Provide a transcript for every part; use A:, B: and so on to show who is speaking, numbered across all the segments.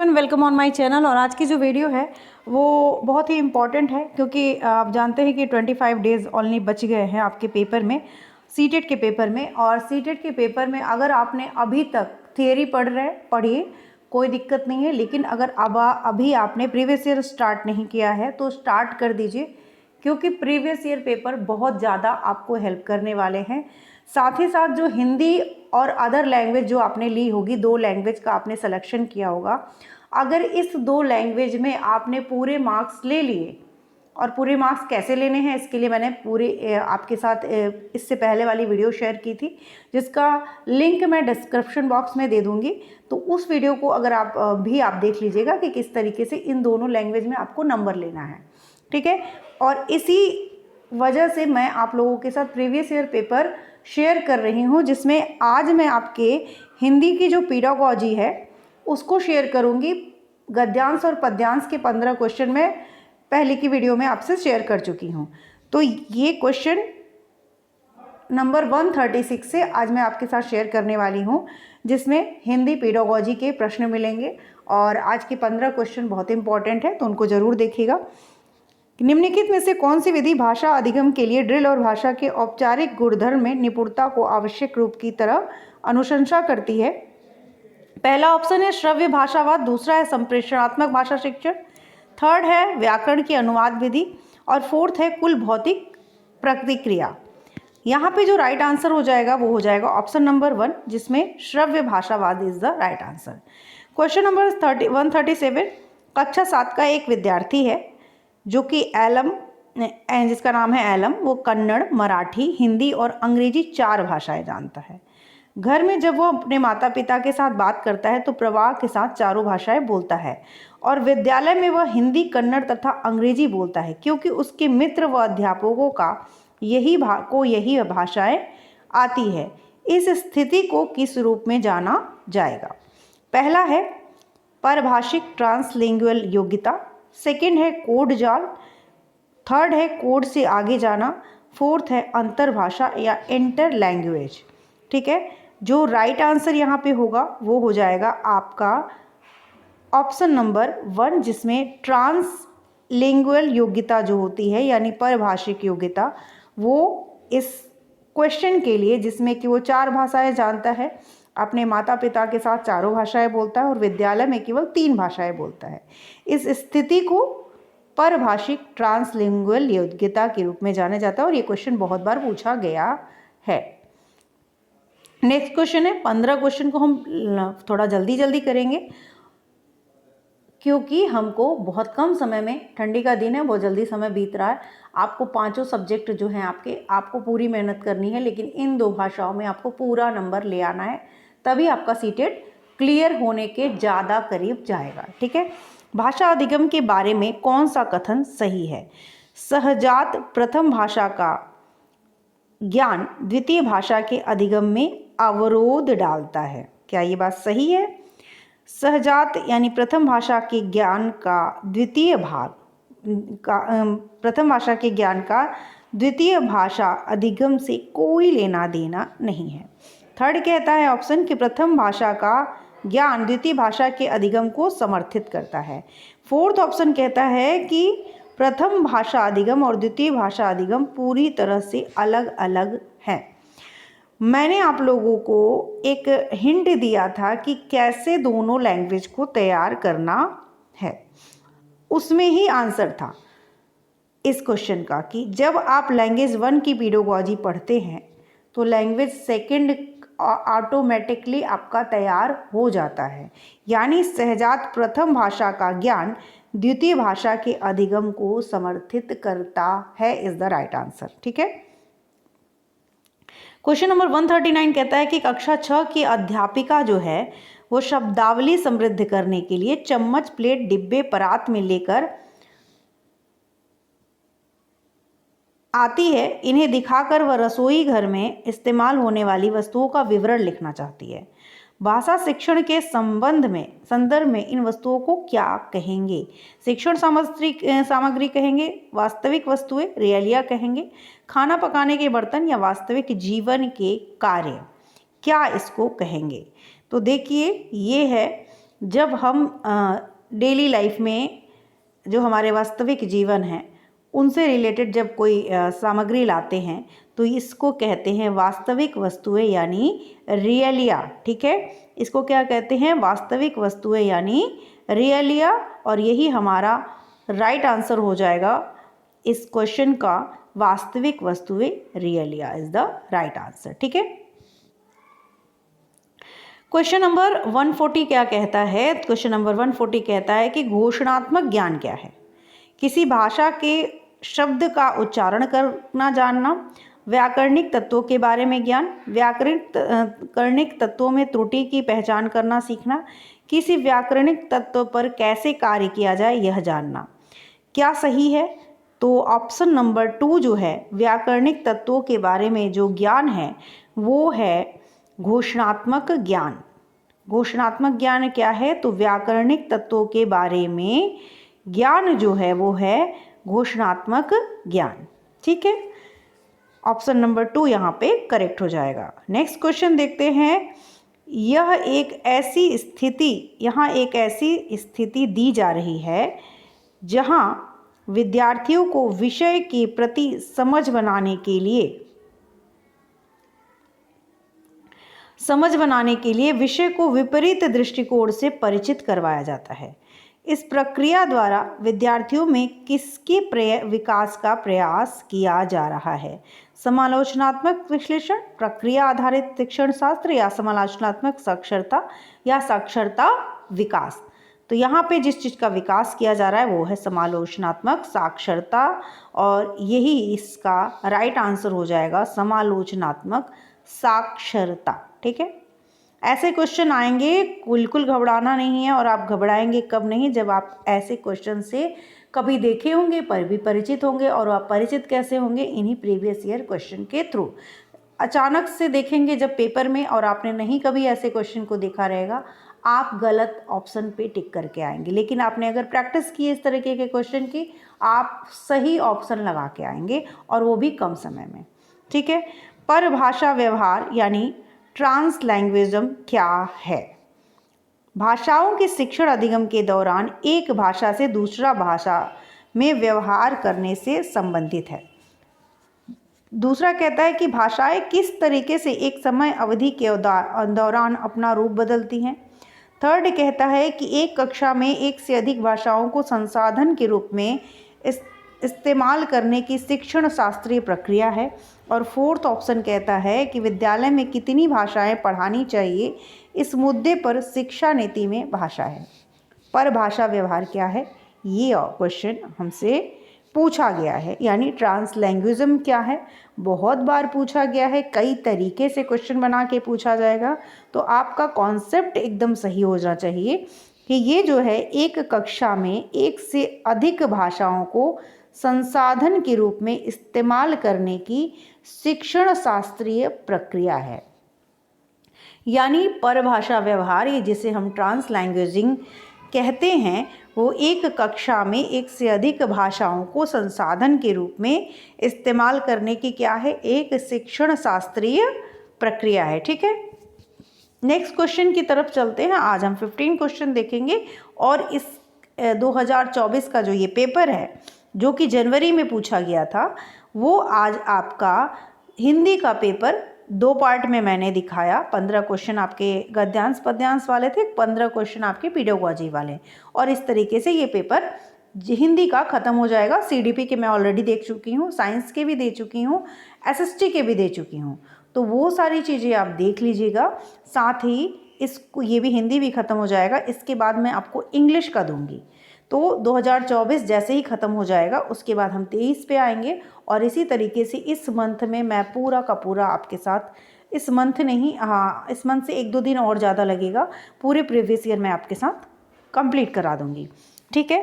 A: Everyone, welcome on my channel. और आज की जो वीडियो है वो बहुत ही इम्पॉर्टेंट है क्योंकि आप जानते हैं कि 25 डेज़ ओनली बच गए हैं आपके पेपर में, सीटेट के पेपर में। और सीटेट के पेपर में अगर आपने अभी तक थियरी पढ़िए, कोई दिक्कत नहीं है। लेकिन अगर अभी आपने प्रीवियस ईयर स्टार्ट नहीं किया है तो स्टार्ट कर दीजिए, क्योंकि प्रीवियस ईयर पेपर बहुत ज़्यादा आपको हेल्प करने वाले हैं। साथ ही साथ जो हिंदी और अदर लैंग्वेज जो आपने ली होगी, 2 लैंग्वेज का आपने सिलेक्शन किया होगा, अगर इस 2 लैंग्वेज में आपने पूरे मार्क्स ले लिए, और पूरे मार्क्स कैसे लेने हैं इसके लिए मैंने पूरी आपके साथ इससे पहले वाली वीडियो शेयर की थी, जिसका लिंक मैं डिस्क्रिप्शन बॉक्स में दे दूंगी। तो उस वीडियो को अगर आप देख लीजिएगा कि किस तरीके से इन दोनों लैंग्वेज में आपको नंबर लेना है, ठीक है। और इसी वजह से मैं आप लोगों के साथ प्रीवियस ईयर पेपर शेयर कर रही हूँ, जिसमें आज मैं आपके हिंदी की जो पेडागॉजी है उसको शेयर करूँगी। गद्यांश और पद्यांश के 15 क्वेश्चन मैं पहले की वीडियो में आपसे शेयर कर चुकी हूँ। तो ये क्वेश्चन नंबर 136 से आज मैं आपके साथ शेयर करने वाली हूँ, जिसमें हिंदी पेडागॉजी के प्रश्न मिलेंगे। और आज के 15 क्वेश्चन बहुत इंपॉर्टेंट है, तो उनको ज़रूर देखिएगा। निम्नलिखित में से कौन सी विधि भाषा अधिगम के लिए ड्रिल और भाषा के औपचारिक गुणधर्म में निपुणता को आवश्यक रूप की तरह अनुशंसा करती है? पहला ऑप्शन है श्रव्य भाषावाद, दूसरा है संप्रेषणात्मक भाषा शिक्षण, थर्ड है व्याकरण की अनुवाद विधि, और फोर्थ है कुल भौतिक प्रतिक्रिया। यहाँ पे जो राइट आंसर हो जाएगा वो हो जाएगा ऑप्शन नंबर 1, जिसमें श्रव्य भाषावाद is the right answer. Question number 137, कक्षा 7 का एक विद्यार्थी है जो कि एलम, जिसका नाम है एलम, वो कन्नड़, मराठी, हिंदी और अंग्रेजी 4 भाषाएं जानता है। घर में जब वो अपने माता पिता के साथ बात करता है तो प्रवाह के साथ चारों भाषाएं बोलता है, और विद्यालय में वह हिंदी, कन्नड़ तथा अंग्रेजी बोलता है, क्योंकि उसके मित्र व अध्यापकों का यही भाषाएं आती है। इस स्थिति को किस रूप में जाना जाएगा? पहला है परभाषिक ट्रांसलिंगुअल योग्यता, सेकंड है कोड जाल, थर्ड है कोड से आगे जाना, फोर्थ है अंतरभाषा या इंटर लैंग्वेज, ठीक है। जो राइट आंसर यहाँ पे होगा वो हो जाएगा आपका ऑप्शन नंबर 1, जिसमें ट्रांसलिंगुअल योग्यता जो होती है यानी परभाषिक योग्यता, वो इस क्वेश्चन के लिए, जिसमें कि वो 4 भाषाएं जानता है, अपने माता पिता के साथ चारों भाषाएं बोलता है और विद्यालय में केवल 3 भाषाएं बोलता है, इस स्थिति को परभाषिक ट्रांसलिंगुअल योग्यता के रूप में जाना जाता है। और ये क्वेश्चन बहुत बार पूछा गया है। नेक्स्ट क्वेश्चन है, 15 क्वेश्चन को हम थोड़ा जल्दी करेंगे क्योंकि हमको बहुत कम समय में, ठंडी का दिन है, बहुत जल्दी समय बीत रहा है। आपको 5 सब्जेक्ट जो हैं आपको पूरी मेहनत करनी है, लेकिन इन 2 भाषाओं में आपको पूरा नंबर ले आना है, तभी आपका सीटेट क्लियर होने के ज़्यादा करीब जाएगा, ठीक है। भाषा अधिगम के बारे में कौन सा कथन सही है? सहजात प्रथम भाषा का ज्ञान द्वितीय भाषा के अधिगम में अवरोध डालता है। क्या ये बात सही है? सहजात यानी प्रथम भाषा के ज्ञान का प्रथम भाषा के ज्ञान का द्वितीय भाषा अधिगम से कोई लेना देना नहीं है। थर्ड कहता है ऑप्शन कि प्रथम भाषा का ज्ञान द्वितीय भाषा के अधिगम को समर्थित करता है। फोर्थ ऑप्शन कहता है कि प्रथम भाषा अधिगम और द्वितीय भाषा अधिगम पूरी तरह से अलग अलग हैं। मैंने आप लोगों को एक हिंट दिया था कि कैसे दोनों लैंग्वेज को तैयार करना है, उसमें ही आंसर था इस क्वेश्चन का कि जब आप लैंग्वेज 1 की पेडागॉजी पढ़ते हैं तो लैंग्वेज 2 ऑटोमेटिकली आपका तैयार हो जाता है, यानी सहजात प्रथम भाषा का ज्ञान द्वितीय भाषा के अधिगम को समर्थित करता है, इज द राइट आंसर, ठीक है। क्वेश्चन नंबर 139 कहता है कि कक्षा 6 की अध्यापिका जो है वो शब्दावली समृद्ध करने के लिए चम्मच, प्लेट, डिब्बे, परात में लेकर आती है। इन्हें दिखाकर वह रसोई घर में इस्तेमाल होने वाली वस्तुओं का विवरण लिखना चाहती है। भाषा शिक्षण के संदर्भ में इन वस्तुओं को क्या कहेंगे? शिक्षण सामग्री कहेंगे, वास्तविक वस्तुएं, रियलिया कहेंगे, खाना पकाने के बर्तन या वास्तविक जीवन के कार्य, क्या इसको कहेंगे? तो देखिए, ये है जब हम डेली लाइफ में जो हमारे वास्तविक जीवन है उनसे रिलेटेड जब कोई सामग्री लाते हैं तो इसको कहते हैं वास्तविक वस्तुएं यानी रियलिया। ठीक है, इसको क्या कहते हैं? वास्तविक वस्तुएं यानी रियलिया। और यही हमारा राइट आंसर हो जाएगा इस क्वेश्चन का। वास्तविक वस्तुएं रियलिया इज द राइट आंसर। ठीक है, क्वेश्चन नंबर 140 क्या कहता है? क्वेश्चन नंबर 140 कहता है कि घोषणात्मक ज्ञान क्या है? किसी भाषा के शब्द का उच्चारण करना जानना, व्याकरणिक तत्वों के बारे में ज्ञान, व्याकरणिक तत्वों में त्रुटि की पहचान करना सीखना, किसी व्याकरणिक तत्व पर कैसे कार्य किया जाए यह जानना। क्या सही है? तो ऑप्शन नंबर 2 जो है, व्याकरणिक तत्वों के बारे में जो ज्ञान है वो है घोषणात्मक ज्ञान। घोषणात्मक ज्ञान क्या है? तो व्याकरणिक तत्वों के बारे में ज्ञान जो है वो है घोषणात्मक ज्ञान। ठीक है, ऑप्शन नंबर 2 यहाँ पे करेक्ट हो जाएगा। नेक्स्ट क्वेश्चन देखते हैं। यहाँ एक ऐसी स्थिति दी जा रही है जहाँ विद्यार्थियों को विषय के प्रति समझ बनाने के लिए विषय को विपरीत दृष्टिकोण से परिचित करवाया जाता है। इस प्रक्रिया द्वारा विद्यार्थियों में किसके विकास का प्रयास किया जा रहा है? समालोचनात्मक विश्लेषण, प्रक्रिया आधारित शिक्षण शास्त्र, या समालोचनात्मक साक्षरता या साक्षरता विकास। तो यहाँ पे जिस चीज़ का विकास किया जा रहा है वो है समालोचनात्मक साक्षरता, और यही इसका राइट आंसर हो जाएगा समालोचनात्मक साक्षरता। ठीक है, ऐसे क्वेश्चन आएंगे, बिल्कुल घबराना नहीं है। और आप घबराएंगे कब नहीं? जब आप ऐसे क्वेश्चन से कभी देखे होंगे, पर भी परिचित होंगे। और आप परिचित कैसे होंगे? इन्हीं प्रीवियस ईयर क्वेश्चन के थ्रू। अचानक से देखेंगे जब पेपर में और आपने नहीं कभी ऐसे क्वेश्चन को देखा रहेगा, आप गलत ऑप्शन पे टिक करके आएंगे। लेकिन आपने अगर प्रैक्टिस की इस तरीके के क्वेश्चन की, आप सही ऑप्शन लगा के आएंगे, और वो भी कम समय में। ठीक है, परभाषा व्यवहार यानी ट्रांसलैंग्वेजिज्म क्या है? भाषाओं के शिक्षण अधिगम के दौरान एक भाषा से दूसरा भाषा में व्यवहार करने से संबंधित है। दूसरा कहता है कि भाषाएं किस तरीके से एक समय अवधि के दौरान अपना रूप बदलती हैं। थर्ड कहता है कि एक कक्षा में एक से अधिक भाषाओं को संसाधन के रूप में इस्तेमाल करने की शिक्षण शास्त्रीय प्रक्रिया है। और फोर्थ ऑप्शन कहता है कि विद्यालय में कितनी भाषाएं पढ़ानी चाहिए, इस मुद्दे पर शिक्षा नीति में भाषा है। परभाषा व्यवहार क्या है? ये क्वेश्चन हमसे पूछा गया है, यानी ट्रांसलैंग्वेजिज्म क्या है? बहुत बार पूछा गया है, कई तरीके से क्वेश्चन बना के पूछा जाएगा। तो आपका कॉन्सेप्ट एकदम सही होना चाहिए कि ये जो है एक कक्षा में एक से अधिक भाषाओं को संसाधन के रूप में इस्तेमाल करने की शिक्षण शास्त्रीय प्रक्रिया है। यानी परभाषा व्यवहार, ये जिसे हम ट्रांसलैंग्वेजिंग कहते हैं, वो एक कक्षा में एक से अधिक भाषाओं को संसाधन के रूप में इस्तेमाल करने की क्या है? एक शिक्षण शास्त्रीय प्रक्रिया है। ठीक है, नेक्स्ट क्वेश्चन की तरफ चलते हैं। आज हम 15 क्वेश्चन देखेंगे, और इस 2024 का जो ये पेपर है, जो कि जनवरी में पूछा गया था, वो आज आपका हिंदी का पेपर 2 पार्ट में मैंने दिखाया। 15 क्वेश्चन आपके गद्यांश पद्यांश वाले थे, 15 क्वेश्चन आपके पेडागोजी वाले। और इस तरीके से ये पेपर हिंदी का ख़त्म हो जाएगा। CDP के मैं ऑलरेडी देख चुकी हूँ, साइंस के भी दे चुकी हूँ, SST के भी दे चुकी हूँ। तो वो सारी चीज़ें आप देख लीजिएगा। साथ ही इसको ये भी हिंदी भी ख़त्म हो जाएगा। इसके बाद मैं आपको इंग्लिश का दूंगी। तो 2024 जैसे ही ख़त्म हो जाएगा, उसके बाद हम 23 पे आएंगे। और इसी तरीके से इस मंथ में मैं पूरा का पूरा आपके साथ, इस मंथ नहीं, हाँ इस मंथ से 1-2 दिन और ज़्यादा लगेगा, पूरे प्रीवियस ईयर मैं आपके साथ कंप्लीट करा दूंगी। ठीक है,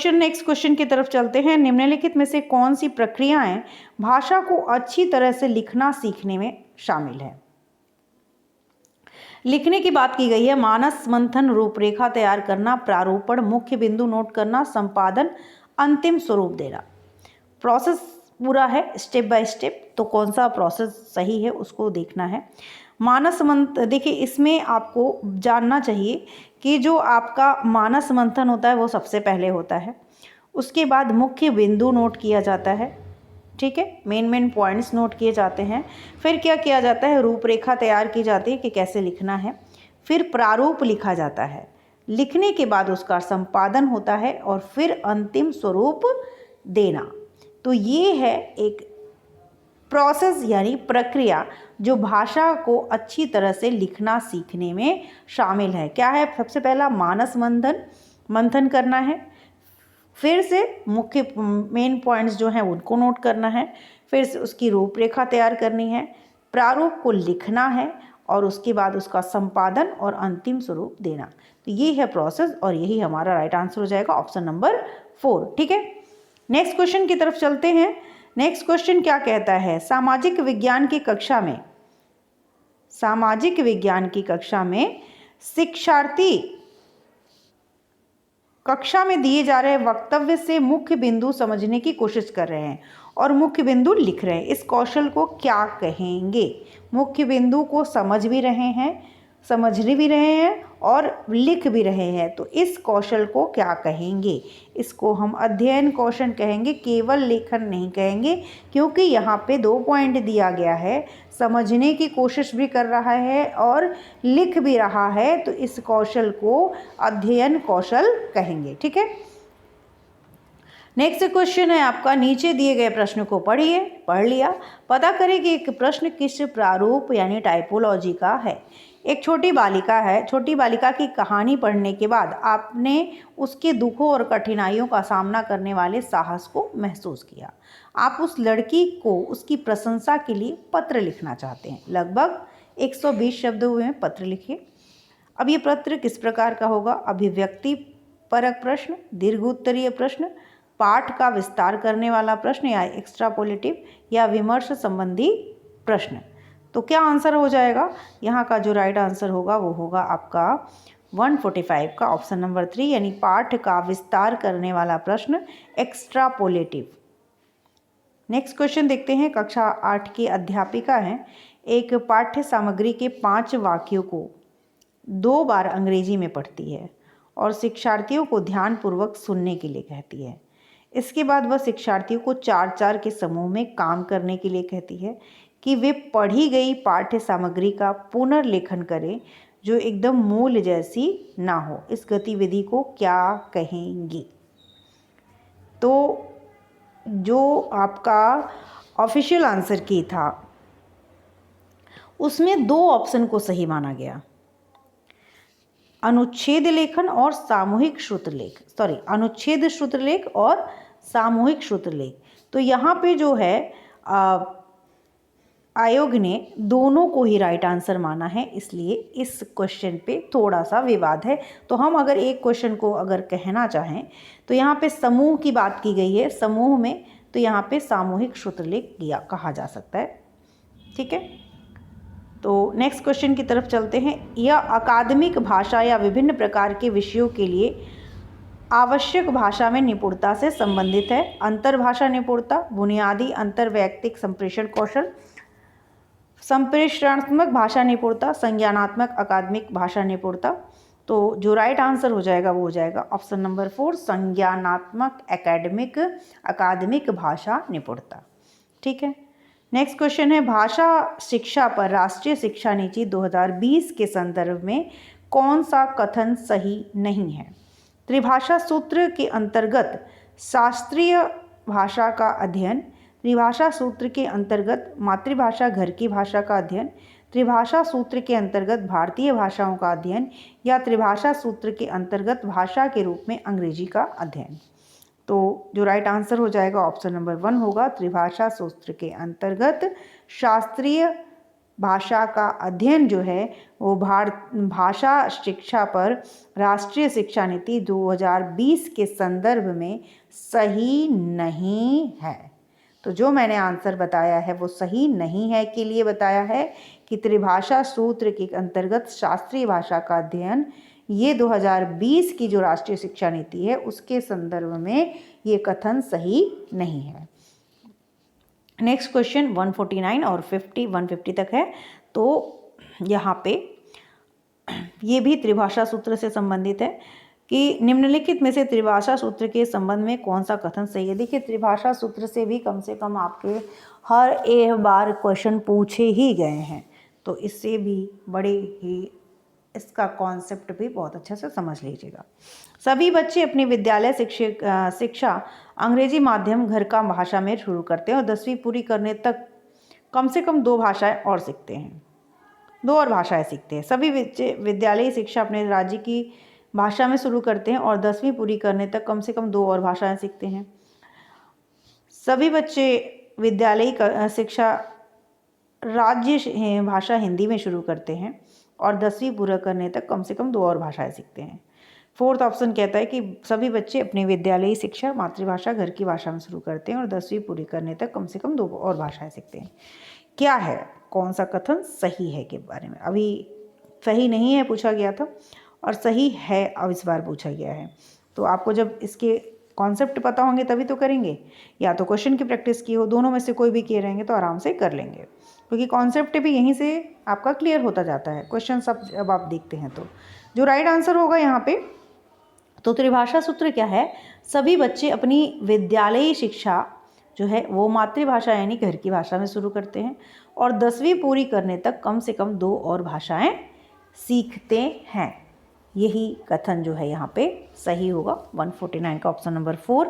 A: नेक्स्ट क्वेश्चन की तरफ चलते हैं। निम्नलिखित में से कौन सी प्रक्रियाएं भाषा को अच्छी तरह से लिखना सीखने में शामिल है? लिखने की बात की गई है। मानस मंथन, रूपरेखा तैयार करना, प्रारूपण, मुख्य बिंदु नोट करना, संपादन, अंतिम स्वरूप देना। प्रोसेस पूरा है स्टेप बाय स्टेप, तो कौन सा प्रोसेस सही है उसको देखना है। मानस मंथन, देखिए इसमें आपको जानना चाहिए कि जो आपका मानस मंथन होता है वो सबसे पहले होता है, उसके बाद मुख्य बिंदु नोट किया जाता है, ठीक है, मेन पॉइंट्स नोट किए जाते हैं। फिर क्या किया जाता है, रूपरेखा तैयार की जाती है कि कैसे लिखना है, फिर प्रारूप लिखा जाता है, लिखने के बाद उसका संपादन होता है और फिर अंतिम स्वरूप देना। तो ये है एक प्रोसेस यानी प्रक्रिया जो भाषा को अच्छी तरह से लिखना सीखने में शामिल है। क्या है, सबसे पहला मानस मंथन करना है, फिर से मुख्य मेन पॉइंट्स जो हैं उनको नोट करना है, फिर से उसकी रूपरेखा तैयार करनी है, प्रारूप को लिखना है और उसके बाद उसका संपादन और अंतिम स्वरूप देना। तो ये है प्रोसेस और यही हमारा राइट आंसर हो जाएगा, ऑप्शन नंबर 4। ठीक है, नेक्स्ट क्वेश्चन की तरफ चलते हैं। नेक्स्ट क्वेश्चन क्या कहता है, सामाजिक विज्ञान की कक्षा में शिक्षार्थी कक्षा में दिए जा रहे वक्तव्य से मुख्य बिंदु समझने की कोशिश कर रहे हैं और मुख्य बिंदु लिख रहे हैं। इस कौशल को क्या कहेंगे? मुख्य बिंदु को समझ भी रहे हैं और लिख भी रहे हैं, तो इस कौशल को क्या कहेंगे? इसको हम अध्ययन कौशल कहेंगे, केवल लेखन नहीं कहेंगे, क्योंकि यहाँ पे 2 पॉइंट दिया गया है, समझने की कोशिश भी कर रहा है और लिख भी रहा है, तो इस कौशल को अध्ययन कौशल कहेंगे। ठीक है, नेक्स्ट क्वेश्चन है आपका, नीचे दिए गए प्रश्न को पढ़ लिया, पता करें कि एक प्रश्न किस प्रारूप यानी टाइपोलॉजी का है। एक छोटी बालिका की कहानी पढ़ने के बाद आपने उसके दुखों और कठिनाइयों का सामना करने वाले साहस को महसूस किया। आप उस लड़की को उसकी प्रशंसा के लिए पत्र लिखना चाहते हैं। लगभग 120 शब्दों में पत्र लिखिए। अब ये पत्र किस प्रकार का होगा? अभिव्यक्ति परक प्रश्न, दीर्घ उत्तरीय प्रश्न, पाठ का विस्तार करने वाला प्रश्न या एक्स्ट्रापोलेटिव या विमर्श संबंधी प्रश्न। तो क्या आंसर हो जाएगा? यहाँ का जो राइट आंसर होगा वो होगा आपका 145 का ऑप्शन नंबर 3, यानी पाठ का विस्तार करने वाला प्रश्न, एक्स्ट्रापोलेटिव। नेक्स्ट क्वेश्चन देखते हैं। कक्षा 8 की अध्यापिका हैं, एक पाठ्य सामग्री के 5 वाक्यों को 2 बार अंग्रेजी में पढ़ती है और शिक्षार्थियों को ध्यानपूर्वक सुनने के लिए कहती है। इसके बाद वह शिक्षार्थियों को 4-4 के समूह में काम करने के लिए कहती है कि वे पढ़ी गई पाठ्य सामग्री का पुनर्लेखन करें जो एकदम मूल जैसी ना हो। इस गतिविधि को क्या कहेंगी? तो जो आपका ऑफिशियल आंसर की था उसमें 2 ऑप्शन को सही माना गया, अनुच्छेद लेखन और सामूहिक श्रुतलेख, अनुच्छेद श्रुतलेख और सामूहिक श्रुतलेख। तो यहाँ पे जो है आयोग ने दोनों को ही राइट आंसर माना है, इसलिए इस क्वेश्चन पे थोड़ा सा विवाद है। तो हम अगर एक क्वेश्चन को अगर कहना चाहें तो यहाँ पे समूह की बात की गई है, समूह में, तो यहाँ पे सामूहिक श्रुतलेख कहा जा सकता है। ठीक है, तो नेक्स्ट क्वेश्चन की तरफ चलते हैं। यह अकादमिक भाषा या विभिन्न प्रकार के विषयों के लिए आवश्यक भाषा में निपुणता से संबंधित है। अंतर्भाषा निपुणता, बुनियादी अंतर्वैयक्तिक संप्रेषण कौशल, संप्रेषणात्मक भाषा निपुणता, संज्ञानात्मक अकादमिक भाषा निपुणता। तो जो राइट आंसर हो जाएगा वो हो जाएगा ऑप्शन नंबर 4, संज्ञानात्मक अकादमिक भाषा निपुणता। ठीक है, नेक्स्ट क्वेश्चन है, भाषा शिक्षा पर राष्ट्रीय शिक्षा नीति 2020 के संदर्भ में कौन सा कथन सही नहीं है? त्रिभाषा सूत्र के अंतर्गत शास्त्रीय भाषा का अध्ययन, त्रिभाषा सूत्र के अंतर्गत मातृभाषा घर की भाषा का अध्ययन, त्रिभाषा सूत्र के अंतर्गत भारतीय भाषाओं का अध्ययन या त्रिभाषा सूत्र के अंतर्गत भाषा के रूप में अंग्रेजी का अध्ययन। तो जो राइट आंसर हो जाएगा ऑप्शन नंबर 1 होगा, त्रिभाषा सूत्र के अंतर्गत शास्त्रीय भाषा का अध्ययन जो है वो भाषा शिक्षा पर राष्ट्रीय शिक्षा नीति 2020 के संदर्भ में सही नहीं है। तो जो मैंने आंसर बताया है वो सही नहीं है के लिए बताया है कि त्रिभाषा सूत्र के अंतर्गत शास्त्रीय भाषा का अध्ययन, ये 2020 की जो राष्ट्रीय शिक्षा नीति है उसके संदर्भ में ये कथन सही नहीं है। नेक्स्ट क्वेश्चन 149 और 150 तक है। तो यहाँ पे ये भी त्रिभाषा सूत्र से संबंधित है कि निम्नलिखित में से त्रिभाषा सूत्र के संबंध में कौन सा कथन सही है। देखिए, त्रिभाषा सूत्र से कम आपके हर एक बार क्वेश्चन पूछे ही गए हैं, तो इससे भी बड़े ही इसका कॉन्सेप्ट भी बहुत अच्छे से समझ लीजिएगा। सभी बच्चे अपनी विद्यालय शिक्षा अंग्रेजी माध्यम घर का भाषा में शुरू करते हैं और 10वीं पूरी करने तक कम से कम 2 भाषाएं और सीखते हैं, 2 और भाषाएं सीखते हैं। सभी बच्चे विद्यालयी शिक्षा अपने राज्य की भाषा में शुरू करते हैं और 10वीं पूरी करने तक कम से कम 2 और भाषाएं सीखते हैं। सभी बच्चे विद्यालयी शिक्षा राज्य भाषा हिंदी में शुरू करते हैं और 10वीं पूरा करने तक कम से कम 2 और भाषाएं सीखते हैं। 4th ऑप्शन कहता है कि सभी बच्चे अपनी विद्यालयी शिक्षा मातृभाषा घर की भाषा में शुरू करते हैं और 10वीं पूरी करने तक कम से कम 2 और भाषाएं सीखते हैं। क्या है, कौन सा कथन सही है के बारे में, अभी सही नहीं है पूछा गया था और सही है अब इस बार पूछा गया है। तो आपको जब इसके कॉन्सेप्ट पता होंगे तभी तो करेंगे, या तो क्वेश्चन की प्रैक्टिस की हो, दोनों में से कोई भी किए रहेंगे तो आराम से कर लेंगे, क्योंकि कॉन्सेप्ट भी यहीं से आपका क्लियर होता जाता है। क्वेश्चन सब अब आप देखते हैं तो जो राइट आंसर होगा यहाँ पे, तो त्रिभाषा सूत्र क्या है, सभी बच्चे अपनी विद्यालयी शिक्षा जो है वो मातृभाषा यानी घर की भाषा में शुरू करते हैं और 10वीं पूरी करने तक कम से कम 2 और भाषाएं सीखते हैं। यही कथन जो है यहाँ पे सही होगा, 149 का ऑप्शन नंबर 4।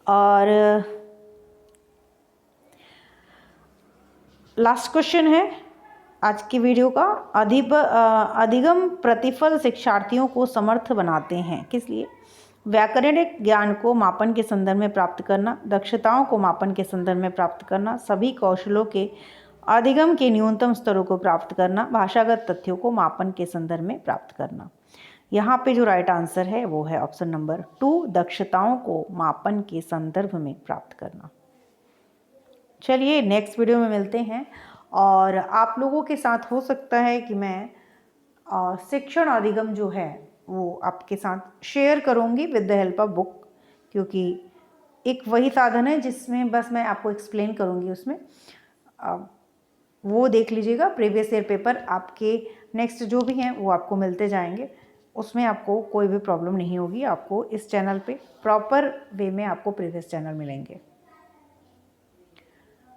A: और लास्ट क्वेश्चन है आज की वीडियो का, अधिगम प्रतिफल शिक्षार्थियों को समर्थ बनाते हैं, किस लिए? व्याकरणिक ज्ञान को मापन के संदर्भ में प्राप्त करना, दक्षताओं को मापन के संदर्भ में प्राप्त करना, सभी कौशलों के अधिगम के न्यूनतम स्तरों को प्राप्त करना, भाषागत तथ्यों को मापन के संदर्भ में प्राप्त करना। यहाँ पे जो राइट आंसर है वो है ऑप्शन नंबर 2, दक्षताओं को मापन के संदर्भ में प्राप्त करना। चलिए नेक्स्ट वीडियो में मिलते हैं और आप लोगों के साथ हो सकता है कि मैं शिक्षण अधिगम जो है वो आपके साथ शेयर करूंगी with the help of book, क्योंकि एक वही साधन है जिसमें बस मैं आपको एक्सप्लेन करूंगी, उसमें वो देख लीजिएगा। प्रीवियस ईयर पेपर आपके नेक्स्ट जो भी हैं वो आपको मिलते जाएंगे, उसमें आपको कोई भी प्रॉब्लम नहीं होगी। आपको इस चैनल पे प्रॉपर वे में आपको प्रीवियस चैनल मिलेंगे।